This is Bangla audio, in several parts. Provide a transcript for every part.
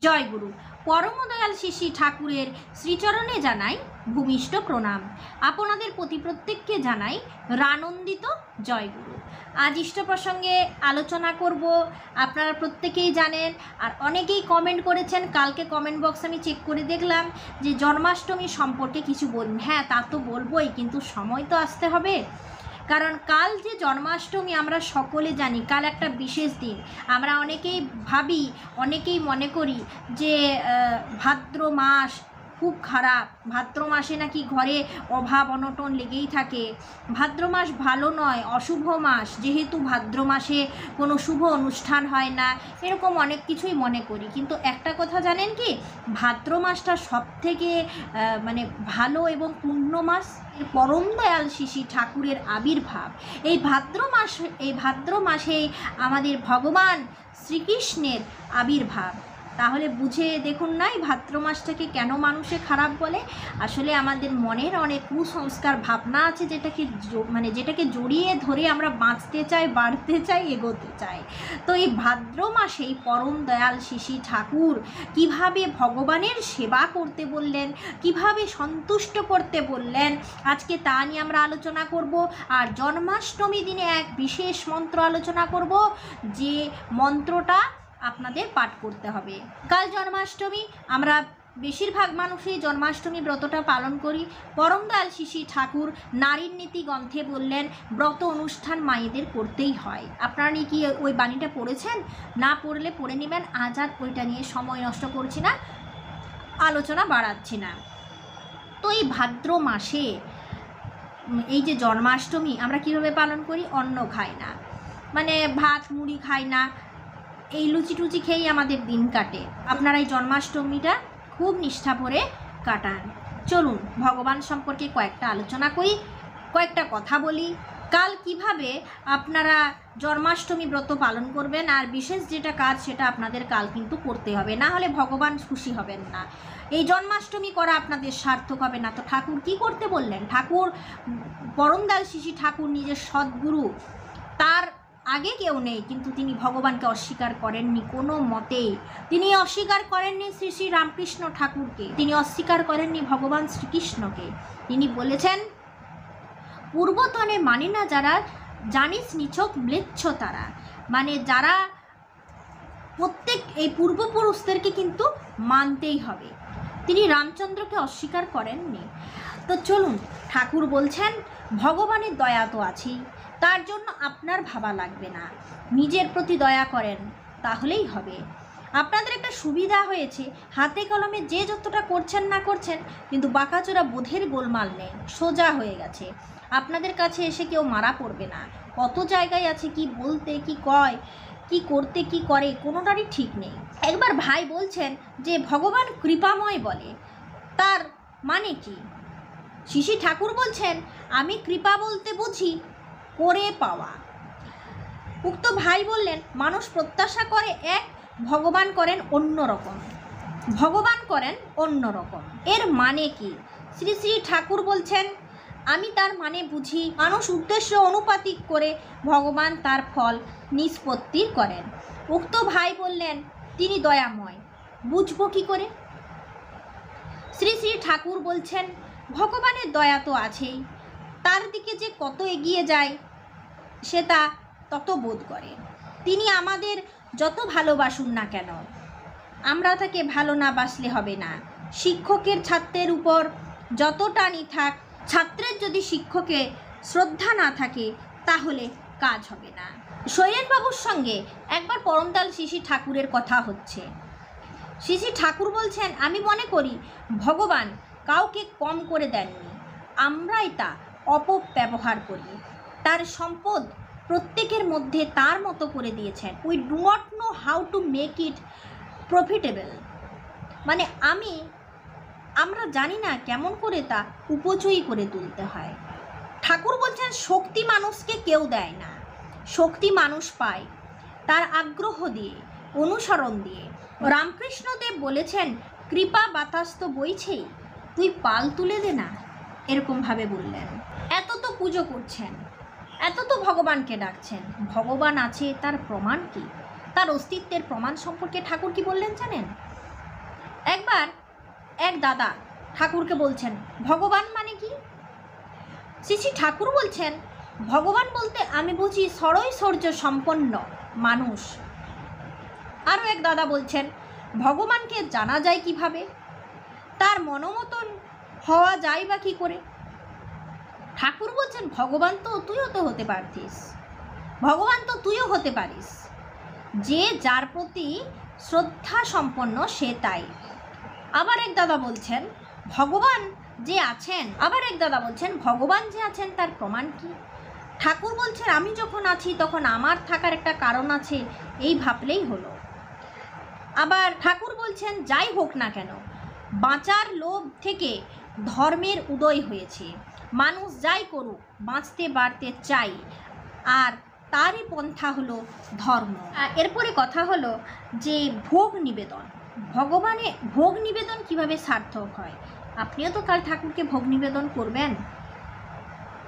জয়গুরু। পরমদয়াল শ্রী শ্রী ঠাকুরের শ্রীচরণে জানাই ভূমিষ্ঠ প্রণাম। আপনাদের প্রতি প্রত্যেককে জানাই রানন্দিত জয়গুরু। আজ ইষ্ট প্রসঙ্গে আলোচনা করব। আপনারা প্রত্যেকেই জানেন, আর অনেকেই কমেন্ট করেছেন। কালকে কমেন্ট বক্স আমি চেক করে দেখলাম যে জন্মাষ্টমী সম্পর্কে কিছু বলুন। হ্যাঁ, তা তো বলবোই, কিন্তু সময় তো আসতে হবে। কারণ কাল যে জন্মাষ্টমী আমরা সকলে জানি, কাল একটা বিশেষ দিন। আমরা অনেকেই ভাবি, অনেকেই মনে করি যে ভাদ্র মাস খুব খারাপ, ভাদ্র মাসে নাকি ঘরে অভাব অনটন লেগেই থাকে, ভাদ্র মাস ভালো নয়, অশুভ মাস, যেহেতু ভাদ্র মাসে কোনো শুভ অনুষ্ঠান হয় না, এরকম অনেক কিছুই মনে করি। কিন্তু একটা কথা জানেন কি, ভাদ্র মাসটা সবথেকে ভালো এবং পূর্ণ মাস। পরম দয়াল শ্রী শ্রী ঠাকুরের আবির্ভাব এই ভাদ্র মাসে আমাদের ভগবান শ্রীকৃষ্ণের আবির্ভাব। তাহলে বুঝে দেখুন না এই ভাদ্র মাসটাকে কেন মানুষে খারাপ বলে। আসলে আমাদের মনের অনেক কুসংস্কার ভাবনা আছে, যেটাকে জড়িয়ে ধরে আমরা বাঁচতে চাই, বাড়তে চাই, এগোতে চাই। তো এই ভাদ্র মাসেই পরম দয়াল শ্রী শ্রী ঠাকুর কিভাবে ভগবানের সেবা করতে বললেন, কিভাবে সন্তুষ্ট করতে বললেন, আজকে তা নিয়ে আমরা আলোচনা করব। আর জন্মাষ্টমী দিনে এক বিশেষ মন্ত্র আলোচনা করব, যে মন্ত্রটা আপনাদের পাঠ করতে হবে। কাল জন্মাষ্টমী, আমরা বেশিরভাগ মানুষই জন্মাষ্টমী ব্রতটা পালন করি। পরম দয়াল শ্রী শ্রী ঠাকুর নারীর নীতি গ্রন্থে বললেন ব্রত অনুষ্ঠান মায়েদের করতেই হয়। আপনারা কি ওই বাণীটা পড়েছেন? না পড়লে পড়ে নেবেন। আজ আর ওইটা নিয়ে সময় নষ্ট করছি না, আলোচনা বাড়াচ্ছি না। তো এই ভাদ্র মাসে এই যে জন্মাষ্টমী আমরা কীভাবে পালন করি? অন্ন খাই না, ভাত মুড়ি খাই না, এই লুচি টুচি খেয়েই আমাদের দিন কাটে। আপনারা এই জন্মাষ্টমীটা খুব নিষ্ঠা ভরে কাটান। চলুন ভগবান সম্পর্কে কয়েকটা আলোচনা করি, কয়েকটা কথা বলি। কাল কিভাবে আপনারা জন্মাষ্টমী ব্রত পালন করবেন, আর বিশেষ যেটা কাজ সেটা আপনাদের কাল কিন্তু করতে হবে, না হলে ভগবান খুশি হবেন না। এই জন্মাষ্টমী করা আপনাদের সার্থক হবে না। তো ঠাকুর কি করতে বললেন? ঠাকুর পরম দয়াল শ্রী শ্রী ঠাকুর নিজের সদ্গুরু, তার আগে কেউ নেই, কিন্তু তিনি ভগবানকে অস্বীকার করেননি কোনো মতেই। তিনি অস্বীকার করেননি শ্রী শ্রী রামকৃষ্ণ ঠাকুরকে, তিনি অস্বীকার করেননি ভগবান শ্রীকৃষ্ণকে। তিনি বলেছেন, পূর্বতনে মানি না যারা, জানিস নিছক ম্লেচ্ছ তারা। যারা প্রত্যেক এই পূর্বপুরুষদেরকে কিন্তু মানতেই হবে। তিনি রামচন্দ্রকে অস্বীকার করেননি। তো চলুন, ঠাকুর বলছেন ভগবানের দয়া তো আছেই, তার জন্য আপনার ভাবা লাগবে না, নিজের প্রতি দয়া করেন তাহলেই হবে। আপনাদের একটা সুবিধা হয়েছে, হাতে কলমে যে যতটা করছেন না করছেন, কিন্তু বাঁকাচোরা বোধের গোলমাল নেই, সোজা হয়ে গেছে। আপনাদের কাছে এসে কেউ মারা পড়বে না। কত জায়গায় আছে কি বলতে, কি কয়, কি করতে, কি করে, কোনোটারই ঠিক নেই। একবার ভাই বলছেন যে ভগবান কৃপাময় বলে, তার মানে কি? শ্রী শ্রী ঠাকুর বলছেন, আমি কৃপা বলতে বুঝি করে পাওয়া। উক্ত ভাই বললেন, মানুষ প্রত্যাশা করে এক, ভগবান করেন অন্য রকম। ভগবান করেন অন্য রকম, এর মানে কি? শ্রী শ্রী ঠাকুর বলছেন, আমি তার মানে বুঝি, মানুষ উদ্দেশ্য অনুপাতিক করে ভগবান তার ফল নিষ্পত্তি করেন। উক্ত ভাই বললেন, তিনি দয়াময়, বুঝবো কি করে? শ্রী শ্রী ঠাকুর বলছেন, ভগবানের দয়া তো আছেই, তার দিকে যে কত এগিয়ে যায় সে তা তত বোধ করে। তিনি আমাদের যত ভালোবাসুন না কেন, আমরা তাকে ভালো না বাসলে হবে না। শিক্ষকের ছাত্রের উপর যত টানি থাক, ছাত্রের যদি শিক্ষকে শ্রদ্ধা না থাকে তাহলে কাজ হবে না। শৈলেনবাবুর সঙ্গে একবার পরম দয়াল শ্রী শ্রী ঠাকুরের কথা হচ্ছে। শ্রী শ্রী ঠাকুর বলছেন, আমি মনে করি ভগবান কাউকে কম করে দেননি, আমরাই তা অপব্যবহার করি। তার সম্পদ প্রত্যেকের মধ্যে তার মতো করে দিয়েছেন। We do not know how to make it profitable. আমরা জানি না কেমন করে তা উপচয়ী করে তুলতে হয়। ঠাকুর বলছেন, শক্তি মানুষকে কেউ দেয় না, শক্তি মানুষ পায় তার আগ্রহ দিয়ে, অনুসরণ দিয়ে। রামকৃষ্ণদেব বলেছেন, কৃপা বাতাস তো বইছেই, তুই পাল তুলে দে না, এরকমভাবে বললেন। এত তো পুজো করছেন, এত তো ভগবানকে ডাকছেন, ভগবান আছে তার প্রমাণ কি? তার অস্তিত্বের প্রমাণ সম্পর্কে ঠাকুর কি বললেন জানেন? এবার এক দাদা ঠাকুরকে বলছেন, ভগবান মানে কি? শ্রী শ্রী ঠাকুর বলছেন, ভগবান বলতে আমি বুঝি সরৈশ্বর্য সম্পন্ন মানুষ। আরও এক দাদা বলছেন, ভগবানকে জানা যায় কিভাবে? তার মনোমতন হওয়া যায় বা কী করে? ঠাকুর বলছেন, ভগবান তো তুইও তো হতে পারতিস, ভগবান তো তুইও হতে পারিস। যে যার প্রতি শ্রদ্ধা সম্পন্ন সে তাই। আবার এক দাদা বলছেন, ভগবান যে আছেন ভগবান যে আছেন তার প্রমাণ কি? ঠাকুর বলছেন, আমি যখন আছি তখন আমার থাকার একটা কারণ আছে, এই ভাবলেই হলো। আবার ঠাকুর বলছেন, যাই হোক না কেন, বাঁচার লোভ থেকে ধর্মের উদয় হয়েছে। মানুষ যাই করুক, বাঁচতে বাড়তে চাই, আর তারই পন্থা হলো ধর্ম। এরপরে কথা হলো যে ভোগ নিবেদন, ভগবানে ভোগ নিবেদন কিভাবে সার্থক হয়? আপনিও তো কাল ঠাকুরকে ভোগ নিবেদন করবেন।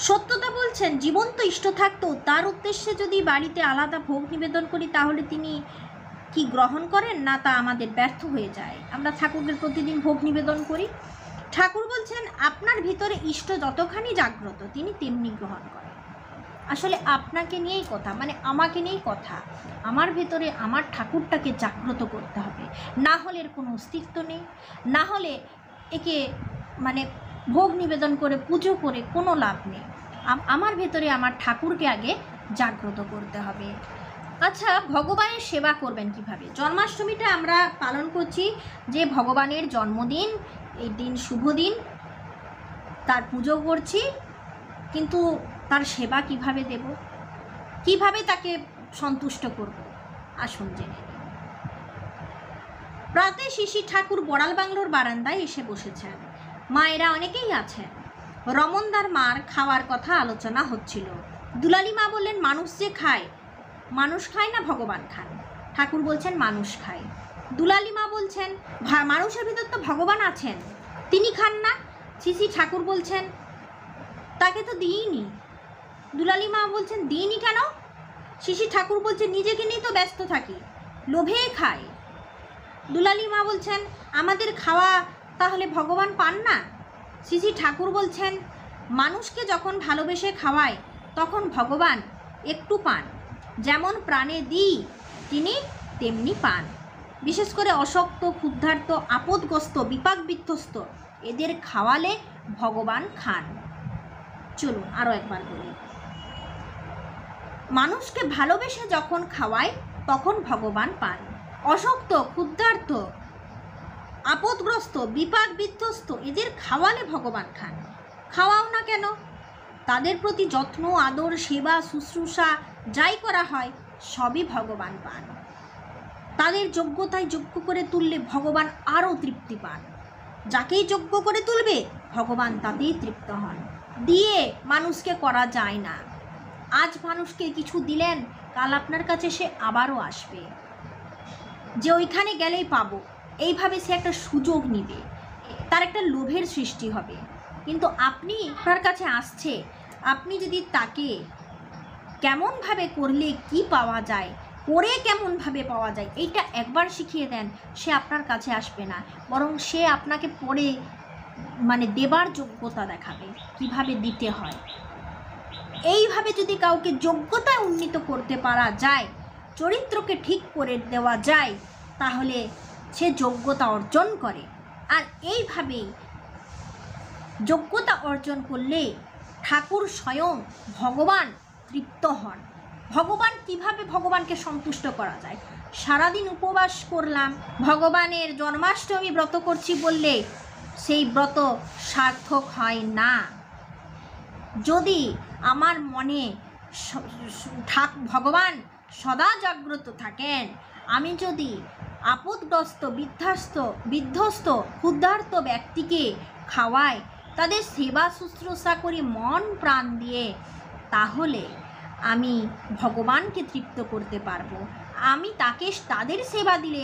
সত্যতা বলছেন, জীবন্ত ইষ্ট থাকতো তার উদ্দেশ্যে যদি বাড়িতে আলাদা ভোগ নিবেদন করি তাহলে তিনি কি গ্রহণ করেন না? তা আমাদের ব্যর্থ হয়ে যায়। আমরা ঠাকুরকে প্রতিদিন ভোগ নিবেদন করি। ঠাকুর বলছেন, আপনার ভিতরে ইষ্ট যতখানি জাগ্রত তিনি তেমনি গ্রহণ করেন। আসলে আপনাকে নিয়েই কথা, মানে আমাকে নিয়েই কথা। আমার ভেতরে আমার ঠাকুরটাকে জাগ্রত করতে হবে, না হলে এর কোনো অস্তিত্ব নেই, না হলে একে মানে ভোগ নিবেদন করে পুজো করে কোনো লাভ নেই। আমার ভেতরে আমার ঠাকুরকে আগে জাগ্রত করতে হবে। আচ্ছা, ভগবানের সেবা করবেন কিভাবে? জন্মাষ্টমীটা আমরা পালন করছি যে ভগবানের জন্মদিন, এই দিন শুভ দিন, তার পুজো করছি, কিন্তু তার সেবা কিভাবে দেব, কিভাবে তাকে সন্তুষ্ট করব? আসুন জেনে নিই। প্রাতে শিশি ঠাকুর বড়াল বাংলোর বারান্দায় এসে বসেছেন। মায়েরা অনেকেই আছেন। রমনদার মার খাওয়ার কথা আলোচনা হচ্ছিল। দুলালী মা বললেন, মানুষ যে খায়, মানুষ খায় না ভগবান খান? ঠাকুর বলছেন, মানুষ খায়। দুলালী মা বলছেন, মানুষের ভিতর তো ভগবান আছেন, তিনি খান না? শিশি ঠাকুর বলছেন, তাকে তো দিইনি। দুলালী মা বলছেন, দিইনি কেন? শিশি ঠাকুর বলছেন, নিজেকে নিয়ে তো ব্যস্ত থাকি, লোভে খায়। দুলালী মা বলছেন, আমাদের খাওয়া তাহলে ভগবান পান না? শিশি ঠাকুর বলছেন, মানুষকে যখন ভালোবেসে খাওয়ায় তখন ভগবান একটু পান, যেমন প্রাণে দিই তিনি তেমনি পান। বিশেষ করে অশক্ত, ক্ষুদ্ধার্ত, আপদগ্রস্ত, বিপাক বিধ্বস্ত এদের খাওয়ালে ভগবান খান। চলুন আরও একবার বলি। মানুষকে ভালোবেসে যখন খাওয়ায় তখন ভগবান পান। অশক্ত, ক্ষুদ্ধার্ত, আপদগ্রস্ত, বিপাক বিধ্বস্ত এদের খাওয়ালে ভগবান খান। খাওয়াও না কেন? তাদের প্রতি যত্ন, আদর, সেবা, শুশ্রূষা যাই করা হয় সবই ভগবান পান। তাদের যোগ্যতায় যোগ্য করে তুললে ভগবান আরও তৃপ্তি পান। যাকেই যোগ্য করে তুলবে ভগবান তাতেই তৃপ্ত হন। দিয়ে মানুষকে করা যায় না। আজ মানুষকে কিছু দিলেন, কাল আপনার কাছে সে আবারও আসবে, যে ওইখানে গেলেই পাবো, এইভাবে সে একটা সুযোগ নিবে, তার একটা লোভের সৃষ্টি হবে। কিন্তু আপনি আপনার কাছে আসছে, আপনি যদি তাকে কেমনভাবে করলে কি পাওয়া যায়, করে কেমনভাবে পাওয়া যায় এইটা একবার শিখিয়ে দেন, সে আপনার কাছে আসবে না, বরং সে আপনাকে পরে মানে দেবার যোগ্যতা দেখাবে, কিভাবে দিতে হয়। এইভাবে যদি কাউকে যোগ্যতায় উন্নীত করতে পারা যায়, চরিত্রকে ঠিক করে দেওয়া যায়, তাহলে সে যোগ্যতা অর্জন করে। আর এইভাবেই যোগ্যতা অর্জন করলে ঠাকুর স্বয়ং ভগবান তৃপ্ত হন। ভগবান কিভাবে ভগবানকে সন্তুষ্ট করা যায়? সারাদিন উপবাস করলাম, ভগবানের জন্মাষ্টমী ব্রত করছি বললে সেই ব্রত সার্থক হয় না। যদি আমার মনে ভগবান সদা জাগ্রত থাকেন, আমি যদি আপদগ্রস্ত, বিধ্বস্ত, ক্ষুদ্ধার্ত ব্যক্তিকে খাওয়াই, তাদের সেবা শুশ্রূষা করি মন প্রাণ দিয়ে, তাহলে আমি ভগবানকে তৃপ্ত করতে পারবো। আমি তাদের সেবা দিলে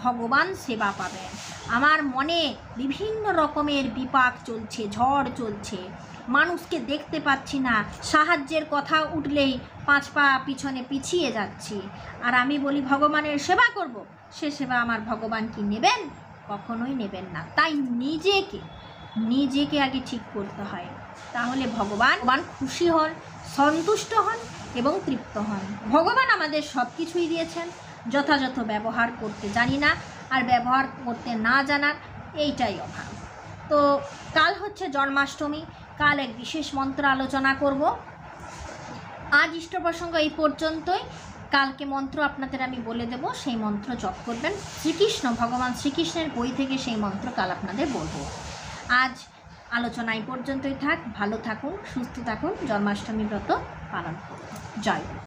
ভগবান সেবা পাবেন। আমার মনে বিভিন্ন রকমের বিপাক চলছে, ঝড় চলছে, মানুষকে দেখতে পাচ্ছি না, সাহায্যের কথা উঠলেই 5 পা পিছনে পিছিয়ে যাচ্ছি, আর আমি বলি ভগবানের সেবা করব, সে সেবা আমার ভগবান কি নেবেন? কখনোই নেবেন না। তাই নিজেকে আগে ঠিক করতে হয়, তাহলে ভগবান খুশি হন, সন্তুষ্ট হন এবং তৃপ্ত হন। ভগবান আমাদের সব কিছুই দিয়েছেন, যথাযথ ব্যবহার করতে জানি না, আর ব্যবহার করতে না জানার এইটাই অভাব। তো কাল হচ্ছে জন্মাষ্টমী, কাল এক বিশেষ মন্ত্র আলোচনা করব। আজ ইষ্ট প্রসঙ্গ এই পর্যন্তই। কালকে মন্ত্র আপনাদের আমি বলে দেব, সেই মন্ত্র জপ করবেন। ভগবান শ্রীকৃষ্ণের বই থেকে সেই মন্ত্র কাল আপনাদের বলবো। আজ আলোচনা এই পর্যন্তই থাক। ভালো থাকুন, সুস্থ থাকুন, জন্মাষ্টমী ব্রত পালন করুন। জয় গুরু।